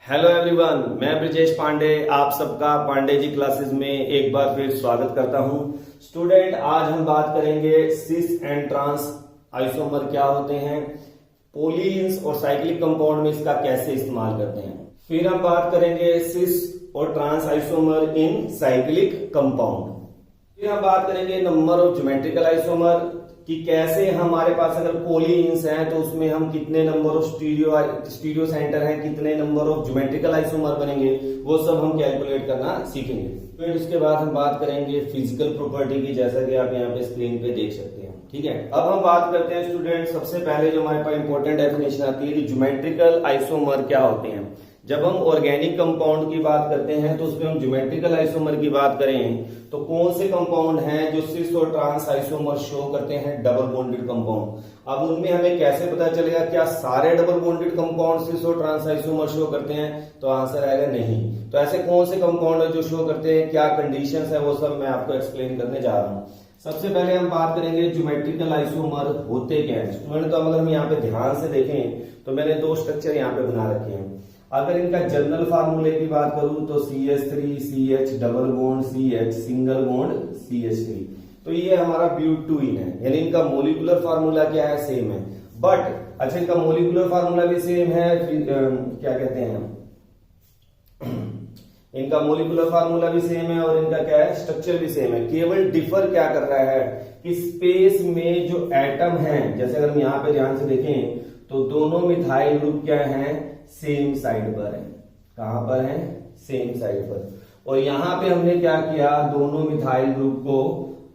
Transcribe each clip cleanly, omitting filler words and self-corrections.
Hello everyone, मैं ब्रिजेश पांडे आप सबका पांडे जी क्लासेस में एक बार फिर स्वागत करता हूं। स्टूडेंट, आज हम बात करेंगे सिस एंड ट्रांस आइसोमर क्या होते हैं, पोलीन्स और साइक्लिक कंपाउंड में इसका कैसे इस्तेमाल करते हैं। फिर हम बात करेंगे सिस और trans isomer in cyclic compound. फिर हम बात करेंगे नंबर ऑफ ज्योमेट्रिकल आइसोमर कि कैसे हमारे पास अगर पोलीन्स हैं तो उसमें हम कितने नंबर ऑफ स्टीरियो सेंटर हैं, कितने नंबर ऑफ ज्योमेट्रिकल आइसोमर बनेंगे, वो सब हम कैलकुलेट करना सीखेंगे। फिर उसके बाद हम बात करेंगे फिजिकल प्रॉपर्टी की, जैसा कि आप यहाँ पे स्क्रीन पे देख सकते हैं। ठीक है, अब हम बात करते हैं स्टूडेंट, सबसे पहले जो हमारे पास इंपॉर्टेंट डेफिनेशन आती है कि ज्योमेट्रिकल आइसोमर क्या होते हैं। जब हम ऑर्गेनिक कंपाउंड की बात करते हैं तो उसमें हम ज्योमेट्रिकल आइसोमर की बात करें तो कौन से कंपाउंड हैं जो सिस और ट्रांस आइसोमर शो करते हैं, डबल बॉन्डेड कंपाउंड। अब उनमें हमें कैसे पता चलेगा क्या सारे डबल बॉन्डेड कंपाउंड सिस और ट्रांस आइसोमर शो करते हैं, तो आंसर आएगा नहीं। तो ऐसे कौन से कंपाउंड है जो शो करते हैं, क्या कंडीशंस है, वो सब मैं आपको एक्सप्लेन करने जा रहा हूँ। सबसे पहले हम बात करेंगे ज्योमेट्रिकल आइसोमर होते क्या है स्टूडेंट। तो अगर हम यहाँ पे ध्यान से देखें तो मैंने दो स्ट्रक्चर यहाँ पे बना रखे हैं। अगर इनका जनरल फार्मूले की बात करूं तो CH3 CH double bond CH single bond CH3, तो ये हमारा ब्यूटूइन है, यानी इनका मोलिकुलर फार्मूला क्या है, सेम है। बट अच्छा, इनका मोलिकुलर फार्मूला भी सेम है, क्या कहते हैं, इनका मोलिकुलर फार्मूला भी सेम है और इनका क्या है, स्ट्रक्चर भी सेम है। केवल डिफर क्या कर रहा है कि स्पेस में जो एटम है, जैसे अगर हम यहाँ पे ध्यान से देखें तो दोनों मिथाइल ग्रुप क्या है, सेम साइड पर है। कहां पर है, सेम साइड पर। और यहां पे हमने क्या किया, दोनों मिथाइल ग्रुप को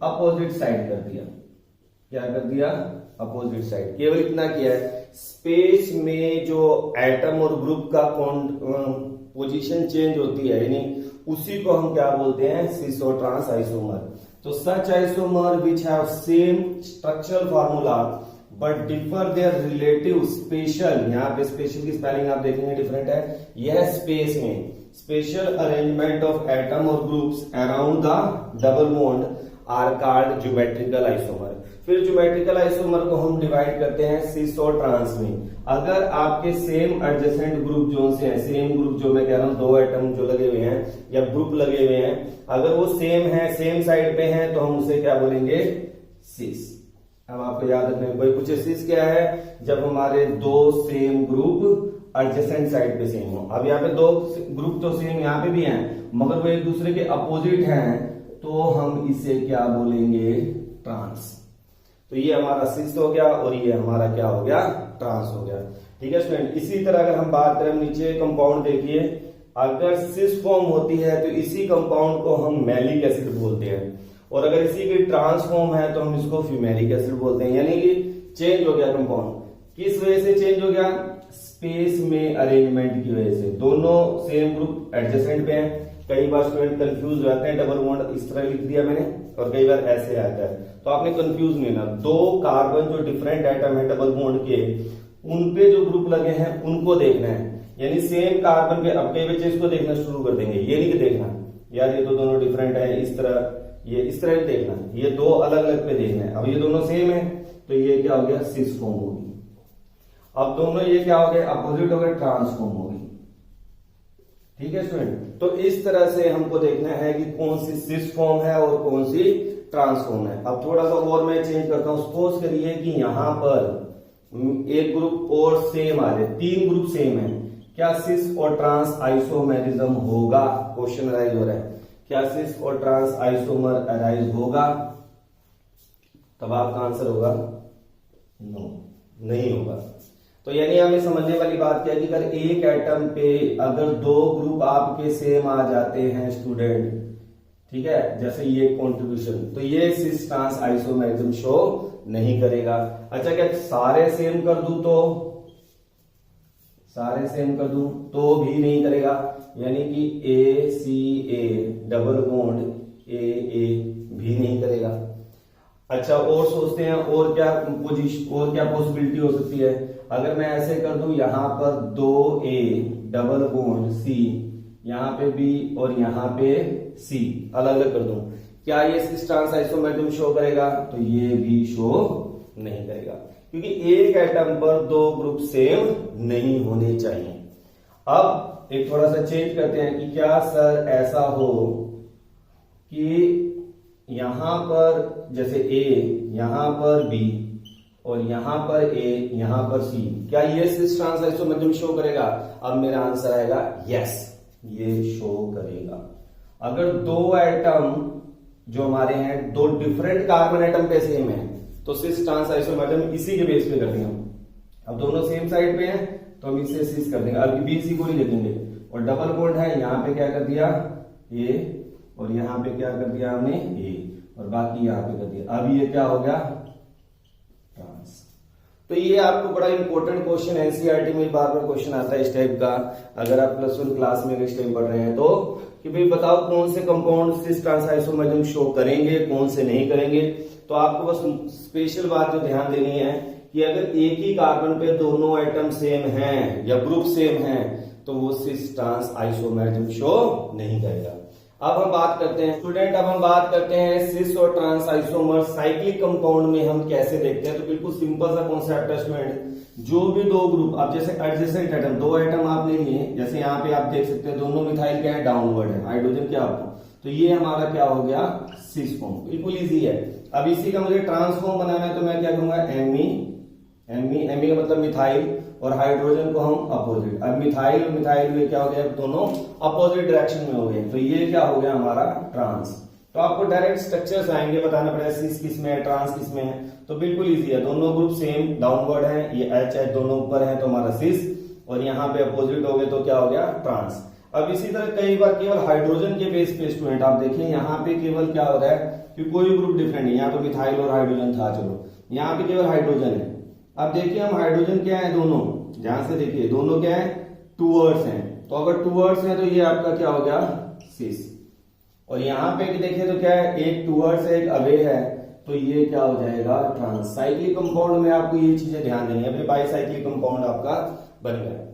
अपोजिट साइड कर दिया। क्या कर दिया, अपोजिट साइड। केवल इतना किया है, स्पेस में जो एटम और ग्रुप का पोजीशन चेंज होती है, यानी उसी को हम क्या बोलते हैं, सिस और ट्रांस आइसोमर। तो such isomer which have same structural formula but differ their relative spatial, यहाँ पे स्पेशल की स्पेलिंग आप देखेंगे डिफरेंट है, यह स्पेस में स्पेशल अरेंजमेंट ऑफ एटम और groups around the double bond are called geometrical isomer. फिर ज्योमेट्रिकल आइसोमर को हम डिवाइड करते हैं सिस और ट्रांस में। अगर आपके सेम एडजेसेंट ग्रुप जो से है, सेम ग्रुप जो मैं कह रहा हूं, दो एटम जो लगे हुए हैं या ग्रुप लगे हुए हैं, अगर वो सेम है, सेम साइड पे हैं, तो हम उसे क्या बोलेंगे, सिस। अब आपको याद रखने में कोई पूछे सिस क्या है, जब हमारे दो सेम ग्रुप एडजेसेंट साइड पे सेम हो। अब यहाँ पे दो ग्रुप तो सेम यहाँ पे भी हैं, मगर वो एक दूसरे के अपोजिट हैं, तो हम इसे क्या बोलेंगे, ट्रांस। तो ये हमारा सिस हो गया और ये हमारा क्या हो गया, ट्रांस हो गया। ठीक है स्टूडेंट, इसी तरह अगर हम बात करें, नीचे कंपाउंड देखिए, अगर सिस फॉर्म होती है तो इसी कंपाउंड को हम मैलिक एसिड बोलते हैं, और अगर इसी की ट्रांसफॉर्म है तो हम इसको फ्यूमेरिक एसिड बोलते हैं। यानी कि चेंज हो गया कंपाउंड, किस वजह से चेंज हो गया, स्पेस में अरेंजमेंट की वजह से। दोनों सेम ग्रुप एडजेसेंट पे हैं। कई बार स्टूडेंट कंफ्यूज हो जाते हैं, डबल बॉन्ड इस तरह लिख दिया मैंने और कई बार ऐसे आता है, तो आपने कंफ्यूज नहीं होना। दो कार्बन जो डिफरेंट एटम है डबल बॉन्ड के, उनपे जो ग्रुप लगे हैं उनको देखना है, यानी सेम कार्बन पे। अब कई बच्चे इसको देखना शुरू कर देंगे, ये नहीं देखना यार ये तो दोनों डिफरेंट है, इस तरह ये इस तरह देखना, ये दो अलग अलग पे देखना है। अब ये दोनों सेम है तो ये क्या हो गया, सिस फॉर्म होगी। अब दोनों ये क्या हो गए, अपोजिट हो गए, ट्रांसफॉर्म होगी। ठीक है स्टूडेंट, तो इस तरह से हमको देखना है कि कौन सी सिस फॉर्म है और कौन सी ट्रांसफॉर्म है। अब थोड़ा सा और मैं चेंज करता हूं, सपोज करिए कि यहां पर एक ग्रुप और सेम आ रहे, तीन ग्रुप सेम है, क्या सिस और ट्रांस आइसोमेरिज्म होगा, क्वेश्चन अराइज हो रहा है, क्या सिस और ट्रांस आइसोमर अराइज होगा, तब आपका आंसर होगा नो, नहीं होगा। तो यानी हमें समझने वाली बात क्या है कि अगर एक एटम पे अगर दो ग्रुप आपके सेम आ जाते हैं स्टूडेंट, ठीक है, जैसे ये कंट्रीब्यूशन, तो ये सिस ट्रांस आइसोमेरिज्म शो नहीं करेगा। अच्छा, क्या सारे सेम कर दूं तो, सारे सेम कर दूं तो भी नहीं करेगा, यानी कि ACA डबल बॉन्ड AA भी नहीं करेगा। अच्छा, और सोचते हैं और क्या पोजीशन और क्या पॉसिबिलिटी हो सकती है, अगर मैं ऐसे कर दूं, यहां पर 2A डबल बॉन्ड C, यहां पे B और यहां पे C अलग अलग कर दूं, क्या ये सिस ट्रांस आइसोमेरिज्म शो करेगा, तो ये भी शो नहीं करेगा, क्योंकि एक एटम पर दो ग्रुप सेम नहीं होने चाहिए। अब एक थोड़ा सा चेंज करते हैं कि क्या सर ऐसा हो कि यहां पर जैसे ए, यहां पर बी और यहां पर ए, यहां पर सी, क्या ये सिस ट्रांस आइसोमर्जम शो करेगा? अब मेरा आंसर आएगा यस, ये शो करेगा। अगर दो एटम जो हमारे हैं, दो डिफरेंट कार्बन एटम पे सेम है, तो सिस ट्रांस आइसोमर्जम इसी के बेस पे कर देंगे हम। अब दोनों सेम साइड पे हैं तो हम इसे सिस कर देंगे, अब बी सी को ही लिखेंगे। और डबल बॉन्ड है, यहां पे क्या कर दिया ए, और यहां पे क्या कर दिया हमने ए, और बाकी यहां पे कर दिया। अब ये क्या हो गया? ट्रांस। तो ये आपको बड़ा इंपॉर्टेंट क्वेश्चन एनसीईआरटी में बार बार क्वेश्चन आता है इस टाइप का, अगर आप +1 क्लास में इस टाइम पढ़ रहे हैं तो, कि भाई बताओ कौन से कंपाउंड सिस ट्रांस आइसोमर्जम शो करेंगे, कौन से नहीं करेंगे। तो आपको बस स्पेशल बात जो ध्यान देनी है कि अगर एक ही कार्बन पे दोनों एटम सेम हैं या ग्रुप सेम हैं तो वो सिस ट्रांस आइसोमर्जम शो नहीं करेगा। अब हम बात करते हैं स्टूडेंट, अब हम बात करते हैं सिस और ट्रांस आइसोमर साइक्लिक कंपाउंड में हम कैसे देखते हैं। तो बिल्कुल सिंपल सा कॉन्सेप्ट है स्टूडेंट, जो भी दो ग्रुप, आप जैसे एडजेसेंट एटम, दो एटम आप ले लिए, जैसे यहाँ पे आप देख सकते हैं दोनों मिथाइल क्या है, डाउनवर्ड है, हाइड्रोजन क्या आपको, तो ये हमारा क्या हो गया, सिस फॉर्म। बिल्कुल इजी है। अब इसी का मुझे ट्रांसफॉर्म बनाना है तो मैं क्या करूंगा, एमी का मतलब मिथाइल, और हाइड्रोजन को हम अपोजिट। अब मिथाइल और मिथाइल में क्या हो गया, दोनों अपोजिट डायरेक्शन में हो गए, तो ये क्या हो गया हमारा ट्रांस। तो आपको डायरेक्ट स्ट्रक्चर्स आएंगे, बताना पड़ेगा सिस किस में है, ट्रांस किस में है। तो बिल्कुल इजी है, दोनों ग्रुप सेम डाउनवर्ड है, ये एच दोनों ऊपर है तो हमारा सिस, और यहाँ पे अपोजिट हो गए तो क्या हो गया, ट्रांस। अब इसी तरह कई बार केवल हाइड्रोजन के बेस पे स्टूडेंट आप देखिए, यहाँ पे केवल क्या हो रहा है कि कोई ग्रुप डिफरेंट है, यहाँ तो मिथाइल और हाइड्रोजन था, चलो यहाँ पे केवल हाइड्रोजन है। अब देखिए हम हाइड्रोजन क्या है, दोनों ध्यान से देखिए, दोनों क्या है, टूवर्ड्स हैं, तो अगर टूवर्ड्स है तो ये आपका क्या हो गया, सिस। और यहाँ पे देखिए तो क्या है, एक टूवर्ड्स है एक अवे है, तो ये क्या हो जाएगा, ट्रांस। साइक्लिक कंपाउंड में आपको ये चीजें ध्यान देनी है, बाईसाइक्लिक कंपाउंड आपका बन गया।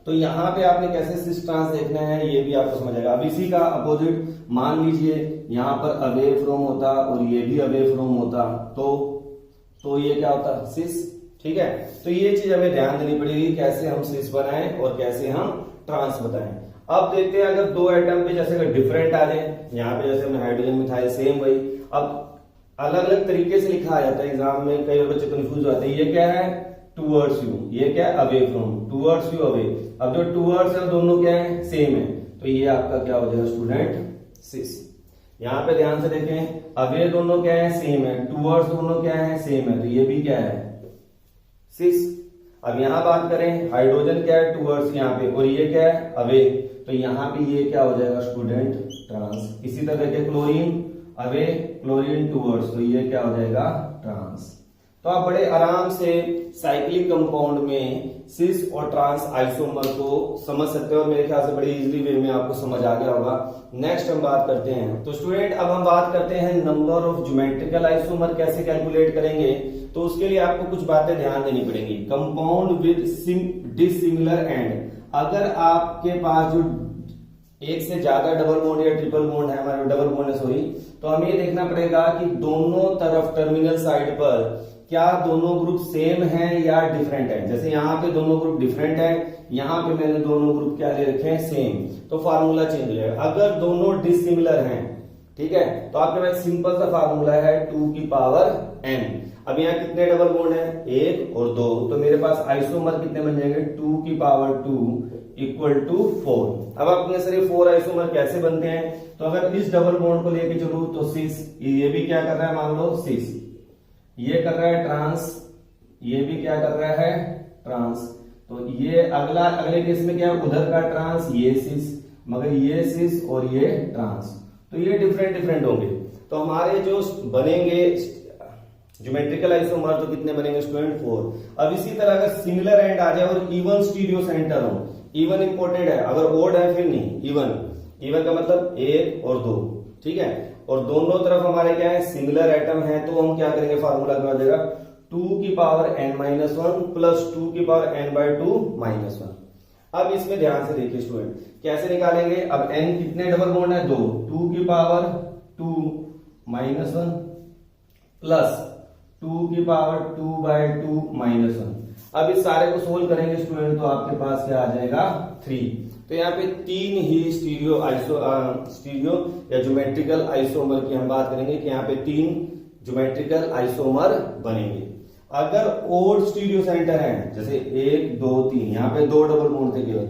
तो यहाँ पे आपने कैसे सिस ट्रांस देखना है ये भी आपको समझ आएगा। अब इसी का अपोजिट मान लीजिए यहाँ पर अवे फ्रॉम होता और ये भी अवे फ्रॉम होता, तो ये क्या होता, सिस। ठीक है, तो ये चीज हमें ध्यान देनी पड़ेगी, कैसे हम सिस बनाएं और कैसे हम ट्रांस बताएं। अब देखते हैं अगर दो एटम पे जैसे अगर डिफरेंट आ जाए, यहाँ पे जैसे हमने हाइड्रोजन मिथाइल सेम वही, अब अलग अलग तरीके से लिखा आ जाता है एग्जाम में, कई बच्चे कंफ्यूज होते हैं। ये क्या है, टूवर्ड्स यू, ये क्या है, away from, towards you away. अब जो टूवर्ड्स है दोनों क्या है, सेम है, तो ये आपका क्या हो जाएगा स्टूडेंट, सिस। यहाँ पे ध्यान से देखें, अवे दोनों क्या है, सेम है, टूवर्ड्स दोनों क्या है, सेम है, तो ये भी क्या है, सिस। अब यहां बात करें, हाइड्रोजन क्या है, टूवर्ड्स यहाँ पे, और ये क्या है, अवे, तो यहाँ पे ये क्या हो जाएगा स्टूडेंट, ट्रांस। इसी तरह के क्लोरीन अवे, क्लोरीन टूवर्ड्स, तो ये क्या हो जाएगा, ट्रांस। तो आप बड़े आराम से साइक्लिक कंपाउंड में सिस और ट्रांस आइसोमर को समझ सकते हो, मेरे ख्याल से बड़ी इजीली वे में आपको समझ आ गया होगा। नेक्स्ट हम बात करते हैं, तो स्टूडेंट अब हम बात करते हैं नंबर ऑफ ज्योमेट्रिकल आइसोमर कैसे कैलकुलेट करेंगे। तो उसके लिए आपको कुछ बातें ध्यान देनी पड़ेंगी। कंपाउंड विद डिसिमिलर एंड, अगर आपके पास जो एक से ज्यादा डबल बॉन्ड या ट्रिपल बॉन्ड है, हमारे डबल बॉन्ड है सॉरी, तो हमें ये देखना पड़ेगा कि दोनों तरफ टर्मिनल साइड पर क्या दोनों ग्रुप सेम हैं या डिफरेंट हैं। जैसे यहाँ पे दोनों ग्रुप डिफरेंट है, यहाँ पे मैंने दोनों ग्रुप क्या ले रखे हैं, सेम, तो फार्मूला चेंज हो जाएगा। अगर दोनों डिसिमिलर हैं, ठीक है, तो आपके पास सिंपल सा फार्मूला है 2 की पावर n। अब यहाँ कितने डबल बॉन्ड है, 1 और 2, तो मेरे पास आइसोमर कितने बन जाएंगे, 2 की पावर 2 इक्वल टू 4। अब आपने सर 4 आइसोमर कैसे बनते हैं, तो अगर इस डबल बॉन्ड को लेके चलूं तो सिस, ये भी क्या कर रहा है, मान लो सिस, ये कर रहा है ट्रांस, ये भी क्या कर रहा है, ट्रांस। तो ये अगले केस में क्या है, उधर का ट्रांस, ये सिस, मगर ये सिस और ये ट्रांस, तो ये डिफरेंट होंगे। तो हमारे जो बनेंगे ज्योमेट्रिकल आइसोमर तो कितने बनेंगे स्टूडेंट, 4। अब इसी तरह अगर सिमिलर एंड आ जाए और इवन स्टीरियो सेंटर हो, इवन इंपॉर्टेंट है, अगर ओड है फिर नहीं, इवन का मतलब 1 और 2, ठीक है, और दोनों तरफ हमारे क्या है, सिमिलर एटम है, तो हम क्या करेंगे, फार्मूला क्या हो जाएगा, 2 की पावर n-1 प्लस 2 की पावर n/2 -1। अब इसमें ध्यान से देखिए स्टूडेंट, कैसे निकालेंगे। अब n कितने डबल बॉन्ड है, 2 की पावर 2 -1 प्लस 2 की पावर 2/2 -1। अब इस सारे को सोल्व करेंगे स्टूडेंट तो आपके पास क्या आ जाएगा 3। तो यहाँ पे 3 ही स्टीरियो या ज्योमेट्रिकल आइसोमर की हम बात करेंगे कि यहाँ पे 3 ज्योमेट्रिकल आइसोमर बनेंगे। अगर ओड स्टीरियो सेंटर है जैसे 1 2 3, यहाँ पे 2 डबल बॉन्ड थे केवल,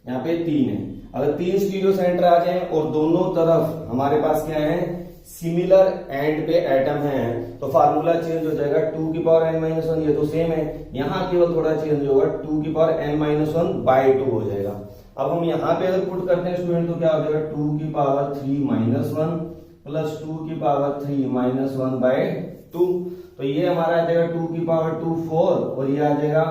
यहाँ पे 3 है। अगर 3 स्टीरियो सेंटर आ जाए और दोनों तरफ हमारे पास क्या है सिमिलर एंड पे एटम है तो फार्मूला चेंज हो जाएगा 2n-1, ये तो सेम है, यहाँ केवल थोड़ा चेंज होगा 2n-1/2 हो जाएगा। अब हम यहाँ पे अगर पुट करते हैं स्टूडेंट तो क्या हो जाएगा 2^3-1 प्लस 2^3-1/2, तो ये हमारा आ जाएगा 2^2 4 और ये आ जाएगा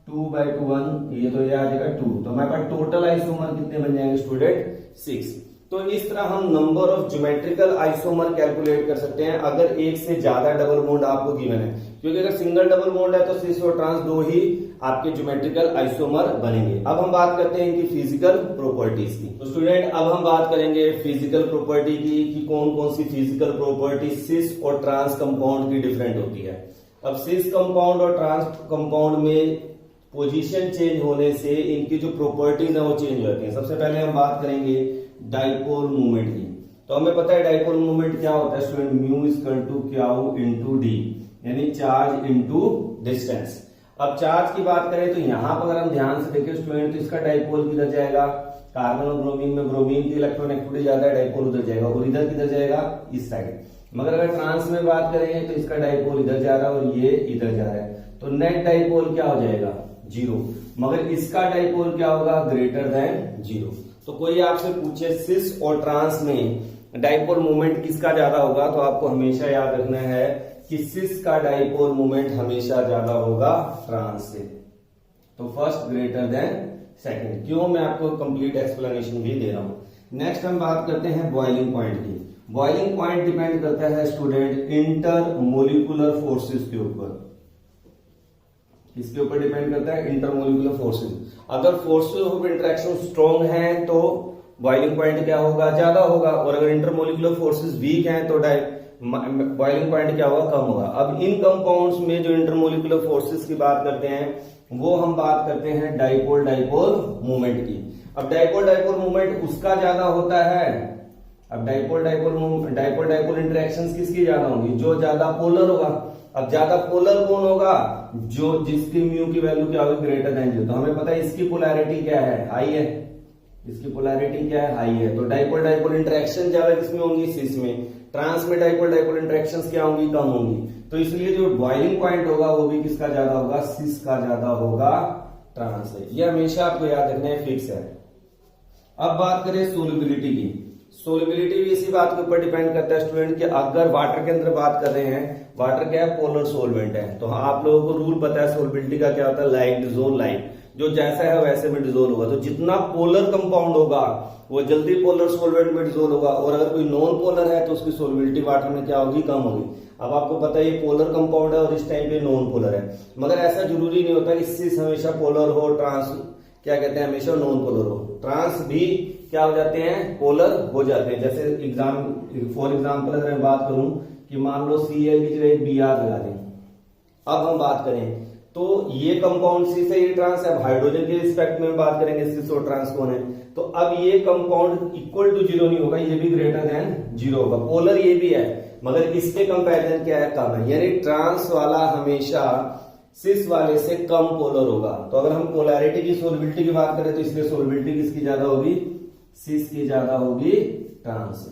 2/1, ये तो ये आ जाएगा 2। तो हमारे पास टोटल आइसोमर कितने बन जाएंगे स्टूडेंट 6। तो इस तरह हम number of geometrical isomer calculate कर सकते हैं अगर एक से ज्यादा डबल बॉन्ड आपको गिवन है, क्योंकि अगर सिंगल डबल बॉन्ड है तो सिस और ट्रांस 2 ही आपके ज्योमेट्रिकल आइसोमर बनेंगे। अब हम बात करते हैं इनकी फिजिकल प्रॉपर्टीज की। तो स्टूडेंट अब हम बात करेंगे फिजिकल प्रॉपर्टी की कि कौन कौन सी फिजिकल प्रॉपर्टी सिस और ट्रांस कंपाउंड की डिफरेंट होती है। अब सिस कंपाउंड और ट्रांस कंपाउंड में पोजीशन चेंज होने से इनकी जो प्रॉपर्टीज है वो चेंज हो जाती है। सबसे पहले हम बात करेंगे डाइपोल मूवमेंट की। तो हमें पता है डाइपोल मूवमेंट क्या होता है student, mu equal to q into d, यानी चार्ज इंटू डिस्टेंस। अब चार्ज की बात करें तो यहाँ पर अगर हम ध्यान से देखें स्टूडेंट तो इसका डाइपोल किधर जाएगा, कार्बन और ब्रोमीन में ब्रोमीन की इलेक्ट्रोनेगेटिविटी ज्यादा है, डाइपोल उधर जाएगा, और इधर किधर जाएगा इस साइड। मगर अगर ट्रांस में बात करेंगे तो इसका डाइपोल इधर जा रहा है और ये इधर जा रहा है, तो नेट डाइपोल क्या हो जाएगा 0, मगर इसका डाइपोल क्या होगा ग्रेटर देन 0। तो कोई आपसे पूछे सिस और ट्रांस में डाइपोल मोमेंट किसका ज्यादा होगा तो आपको हमेशा याद रखना है कि सिस का डाइपोल मोमेंट हमेशा ज्यादा होगा ट्रांस से। तो फर्स्ट ग्रेटर देन सेकंड, क्यों मैं आपको कंप्लीट एक्सप्लेनेशन भी दे रहा हूं। नेक्स्ट हम बात करते हैं बॉइलिंग पॉइंट की। बॉइलिंग पॉइंट डिपेंड करता है स्टूडेंट इंटरमोलिकुलर फोर्सेस के ऊपर। इसके ऊपर डिपेंड करता है इंटरमोलिकुलर फोर्सेस। अगर फोर्सेस ऑफ इंटरेक्शन स्ट्रॉन्ग हैं तो बॉइलिंग पॉइंट क्या होगा ज्यादा होगा, और अगर इंटरमोलिकुलर फोर्सेस वीक हैं तो बॉइलिंग पॉइंट क्या होगा कम होगा। अब इन कंपाउंड्स में जो इंटरमोलिकुलर फोर्सेस की बात करते हैं वो हम बात करते हैं डाइपोल डाइपोल मूवमेंट की। अब डाइपोल डाइपोल मूवमेंट उसका ज्यादा होता है। अब डाइपोल डाइपोल इंटरेक्शंस किसकी ज्यादा होंगी, जो ज्यादा पोलर होगा। अब ज्यादा पोलर कौन होगा, जो जिसकी म्यू की वैल्यू क्या होगी ग्रेटर देन 0। तो हमें पता है इसकी पोलैरिटी क्या है हाई है, इसकी पोलैरिटी क्या है हाई है। तो डाइपोल डाइपोल इंटरेक्शन ज्यादा किसमें होंगी सिस में, ट्रांस में डाइपोल डाइपोल इंटरेक्शंस क्या होंगी कम होंगी। तो इसलिए जो बॉइलिंग पॉइंट होगा वो भी किसका ज्यादा होगा सिस का ज्यादा होगा ट्रांस से। ये हमेशा आपको याद रखना है, फिक्स है। अब बात करें सोलिबिलिटी की। सोलिबिलिटी भी इसी बात के ऊपर डिपेंड करता है स्टूडेंट कि अगर वाटर के अंदर बात कर रहे हैं, वाटर क्या है पोलर सोलवेंट है, तो आप लोगों को रूल पता है सोलिबिलिटी का क्या होता है, लाइक डिसोल्व लाइक, जो जैसा है वैसे में डिसोल्व होगा। तो जितना पोलर कंपाउंड होगा वो जल्दी पोलर सोलवेंट में डिसोल्व होगा, और अगर कोई नॉन पोलर है तो उसकी सोलिबिलिटी वाटर में क्या होगी कम होगी। अब आपको पता है ये पोलर कंपाउंड है और इस टाइम पे नॉन पोलर है, मगर ऐसा जरूरी नहीं होता कि सिस हमेशा पोलर हो, ट्रांस क्या कहते हैं हमेशा नॉन पोलर हो। ट्रांस भी क्या हो जाते हैं पोलर हो जाते हैं। जैसे फॉर एग्जाम्पल अगर मैं बात करूं कि मान लो Cl की जगह Br लगा दें। अब हम बात करें तो ये कंपाउंड सिस है, ये ट्रांस है। हाइड्रोजन के रिस्पेक्ट में बात करेंगे सिस और ट्रांस कौन है, तो अब ये कंपाउंड इक्वल टू 0 नहीं होगा, ये भी ग्रेटर देन 0 होगा। पोलर ये भी है मगर इसके कंपैरिजन क्या है कम है, यानी ट्रांस वाला हमेशा सिस वाले से कम पोलर होगा। तो अगर हम पोलैरिटी की सोलिबिलिटी की बात करें तो इसलिए सोलिबिलिटी किसकी ज्यादा होगी सिस की ज्यादा होगी ट्रांस से।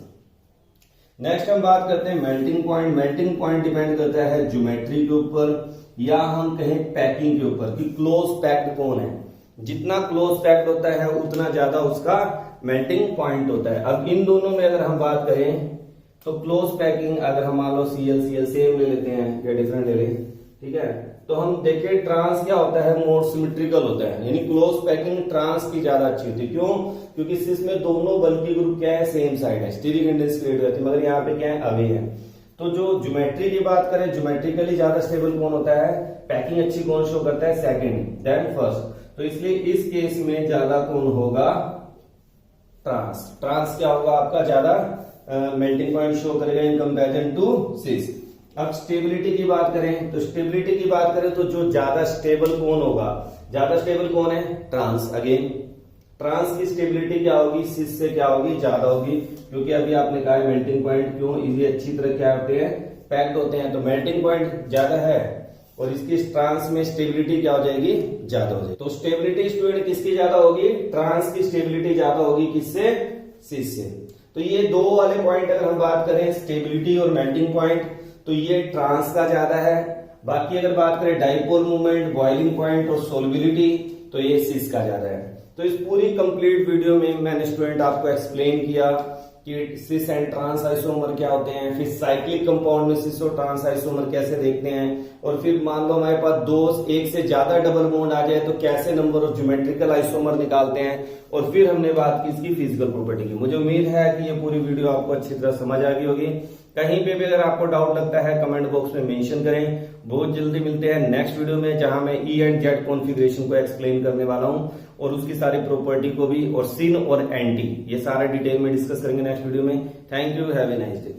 नेक्स्ट हम बात करते हैं melting point. Melting point depend करता है ज्योमेट्री के ऊपर या हम कहें पैकिंग के ऊपर कि क्लोज पैक्ड कौन है। जितना क्लोज पैक्ड होता है उतना ज्यादा उसका मेल्टिंग पॉइंट होता है। अब इन दोनों में अगर हम बात करें तो क्लोज पैकिंग अगर हम मान लो Cl सेम ले लेते हैं या डिफरेंट ले लें, ठीक है, तो हम देखें ट्रांस क्या होता है मोर सिमेट्रिकल होता है, यानी क्लोज पैकिंग ट्रांस की ज्यादा अच्छी होती है। क्यों, क्योंकि सिस में दोनों बल्कि ग्रुप क्या है सेम साइड है, स्टीरिक इंडेक्स क्रिएट हो जाती है, मगर यहाँ पे क्या है अवे है। तो जो ज्योमेट्री की बात करें ज्योमेट्रिकली ज्यादा स्टेबल कौन होता है, पैकिंग अच्छी कौन शो करता है सेकंड देन फर्स्ट। तो इसलिए इस केस में ज्यादा कौन होगा ट्रांस। ट्रांस क्या होगा आपका ज्यादा मेल्टिंग पॉइंट शो करेगा इन कंपैरिजन टू सिस। अब स्टेबिलिटी की बात करें, तो स्टेबिलिटी की बात करें तो जो ज्यादा स्टेबल कौन होगा, ज्यादा स्टेबल कौन है, ट्रांस। अगेन ट्रांस की स्टेबिलिटी क्या होगी, सिस से क्या होगी, ज्यादा होगी, क्योंकि अभी आपने कहा है मेल्टिंग पॉइंट क्यों, ये अच्छी तरह क्या होते हैं, पैक्ड होते हैं, तो मेल्टिंग पॉइंट ज्यादा है और इसकी ट्रांस में स्टेबिलिटी क्या हो जाएगी, ज्यादा हो जाएगी। तो स्टेबिलिटी स्टूडेंट किसकी ज्यादा होगी, ट्रांस की स्टेबिलिटी ज्यादा होगी, किससे, सिस से। तो ये दो वाले पॉइंट अगर हम बात करें स्टेबिलिटी और मेल्टिंग पॉइंट, तो ये ट्रांस का ज्यादा है। बाकी अगर बात करें डाइपोल मूवमेंट, बॉइलिंग पॉइंट और सोलबिलिटी, तो ये सिस का ज्यादा है। तो इस पूरी कंप्लीट वीडियो में मैंने स्टूडेंट आपको एक्सप्लेन किया कि सिस एंड ट्रांस आइसोमर क्या होते हैं, फिर साइक्लिक कंपाउंड में सिस और ट्रांस आइसोमर कैसे देखते हैं, और फिर मान लो हमारे पास दो एक से ज्यादा डबल बॉन्ड आ जाए तो कैसे नंबर ऑफ ज्योमेट्रिकल आइसोमर निकालते हैं, और फिर हमने बात की इसकी फिजिकल प्रॉपर्टी की। मुझे उम्मीद है कि ये पूरी वीडियो आपको अच्छी तरह समझ आ गई होगी। कहीं पे भी अगर आपको डाउट लगता है कमेंट बॉक्स में मेंशन करें। बहुत जल्दी मिलते हैं नेक्स्ट वीडियो में, जहां मैं ई एंड जेड कॉन्फ़िगरेशन को एक्सप्लेन करने वाला हूं और उसकी सारी प्रॉपर्टी को भी, और सिन और एंटी, ये सारा डिटेल में डिस्कस करेंगे नेक्स्ट वीडियो में। Thank you, have a nice day.